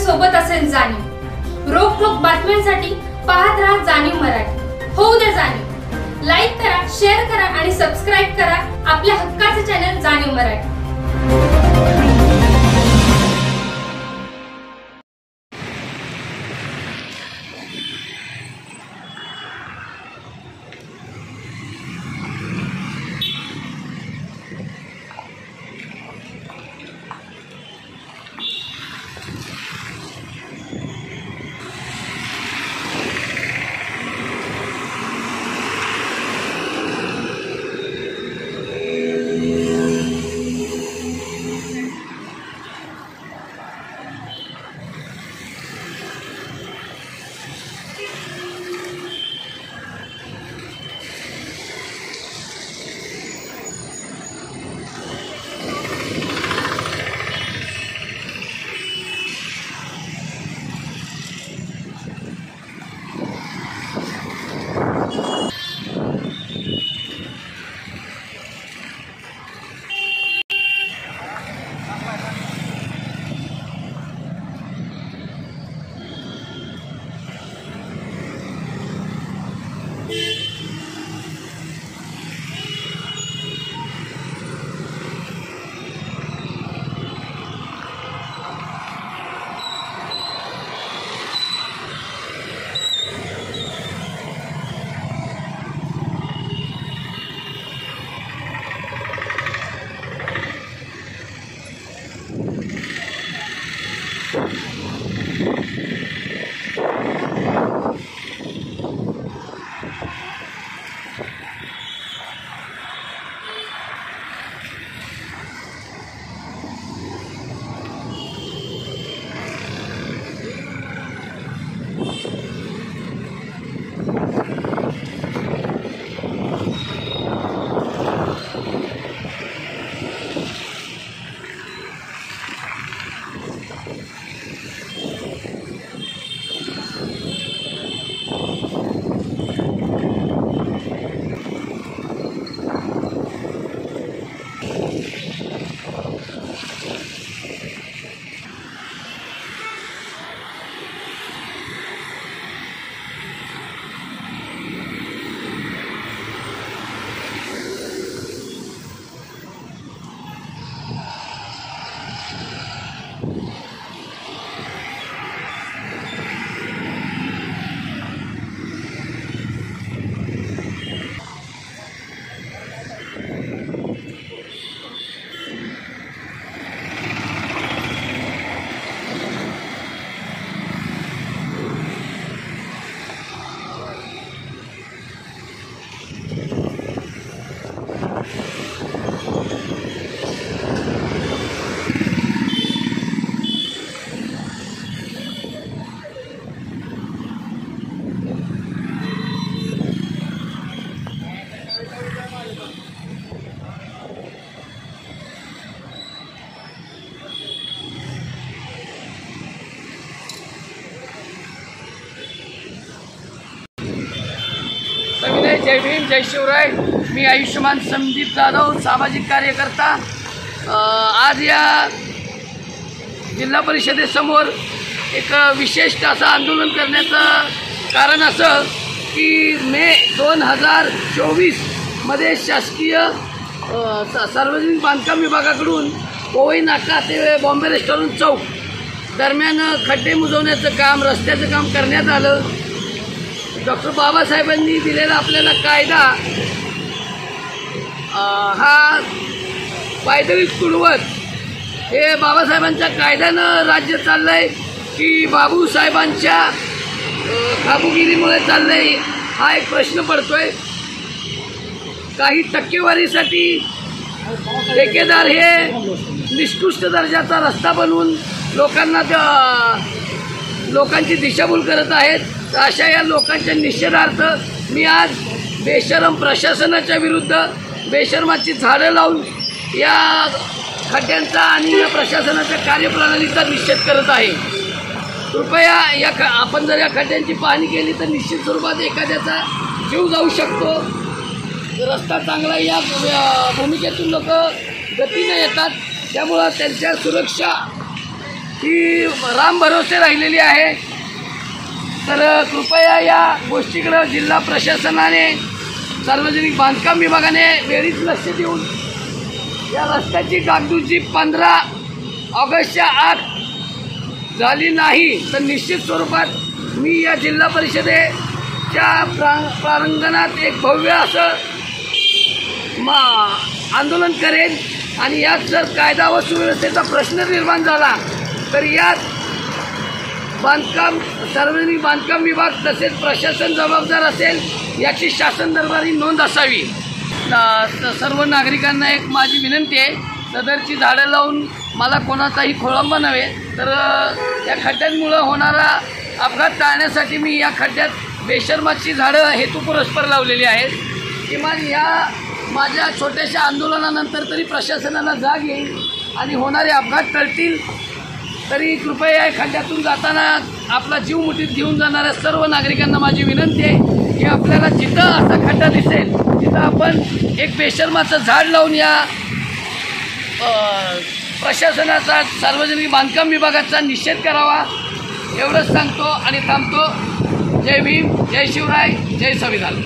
सोबत असेल जाणीव। रोखोक बातम्यांसाठी पाहत राहा जाणीव मराठी। होऊ दे जाणीव। लाईक करा, शेअर करा आणि सबस्क्राईब करा आपल्या हक्काचे चॅनल जाणीव मराठी। जय भीम, जय शिवराय। मी आयुष्यमान संदीप जाधव, सामाजिक कार्यकर्ता। आज या जिल्हा परिषदेसमोर एक विशेष असं आंदोलन करण्याचं कारण असं की मे 2024 मध्ये शासकीय सार्वजनिक बांधकाम विभागाकडून पोवई नाका ते बॉम्बे रेस्टॉरंट चौक दरम्यान खड्डे बुजवण्याचं काम, रस्त्याचं काम करण्यात आलं। डॉक्टर बाबासाहेबांनी दिलेला आपल्याला कायदा हा पायदळी तुडवत हे बाबासाहेबांच्या कायद्यानं राज्य चाललंय की बाबूसाहेबांच्या खाबुगिरीमुळे चाललंय, हा एक प्रश्न पडतोय। काही टक्केवारीसाठी ठेकेदार हे निष्कृष्ट दर्जाचा रस्ता बनवून लोकांची दिशाभूल करत आहेत। अशा या लोकांच्या निषेधार्थ मी आज बेशरम प्रशासनाच्या विरुद्ध बेशरमाची झाडं लावून या खड्ड्यांचा आणि या प्रशासनाच्या कार्यप्रणालीचा निषेध करत आहे। कृपया आपण जर या खड्ड्यांची पाहणी केली तर निश्चित स्वरूपात एखाद्याचा जीव जाऊ शकतो। रस्ता चांगला या भूमिकेतून लोक गतीने येतात, त्यामुळं त्यांच्या ही राम भरोसे राहिलेली आहे। तर कृपया या गोष्टीकडे जिल्हा प्रशासनाने, सार्वजनिक बांधकाम विभागाने वेळीच लक्ष देऊन या रस्त्याची डागडुजी 15 ऑगस्टच्या आत झाली नाही तर निश्चित स्वरूपात मी या जिल्हा परिषदेच्या प्रांगणात एक भव्य असं आंदोलन करेन। आणि यात जर कायदा व सुव्यवस्थेचा प्रश्न निर्माण झाला तर यात सार्वजनिक बांधकाम विभाग तसेच प्रशासन जबाबदार असेल याची शासन दरबारी नोंद असावी। सर्व नागरिकांना एक माझी विनंती आहे, सदरची झाडं लावून मला कोणाचाही खोळंबा नव्हे, तर या खड्ड्यांमुळं होणारा अपघात टाळण्यासाठी मी या खड्ड्यात बेशर्माची झाडं हेतुपुरस्पर लावलेली आहेत। किमान या माझ्या छोट्याशा आंदोलनानंतर तरी प्रशासनाला जाग येईल आणि होणारे अपघात टळतील। तरी कृपया या खड्ड्यातून जाताना आपला जीव मुठीत घेऊन जाणाऱ्या सर्व नागरिकांना माझी विनंती आहे की आपल्याला जिथं असा खड्डा दिसेल तिथं आपण एक बेशर्माचं झाड लावून या प्रशासनाचा, सार्वजनिक बांधकाम विभागाचा निषेध करावा। एवढंच सांगतो आणि थांबतो। जय भीम, जय शिवराय, जय संविधान।